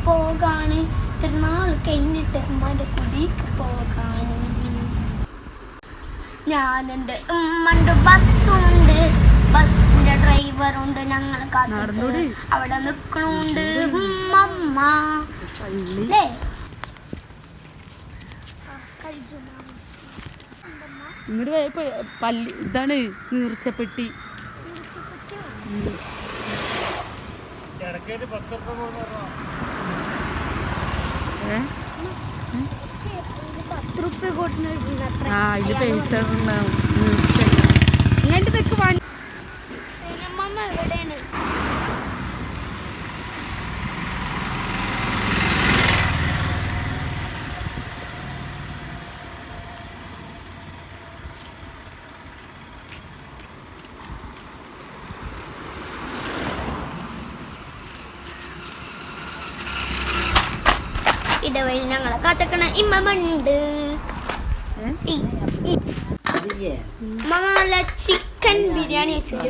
പോകാണ്, പെരുന്നാൾ കഴിഞ്ഞിട്ട് ഉമ്മാൻ്റെ കുടിക്ക് പോകാണ്. ഞാനുണ്ട്, ഉമ്മണ്ട്, ബസ്സുണ്ട്, ബസ്സിന്റെ ഡ്രൈവറുണ്ട്, ഞങ്ങൾ കാത്തിട്ട് അവിടെ നിൽക്കണുണ്ട് ഉമ്മമ്മ. അല്ലേ ഇങ്ങോട്ട് പോയപ്പോ പള്ളി ഇതാണ് നീർച്ചപ്പെട്ടി. ഇതില് പൈസ ഇങ്ങോട്ട് തെക്ക് വണ്ടി എവിടെയാണ്? ഇടവയിൽ ഞങ്ങളെ കാത്തക്കണ ഇമ്മണ്ട്. ചിക്കൻ ബിരിയാണി വെച്ചിട്ട്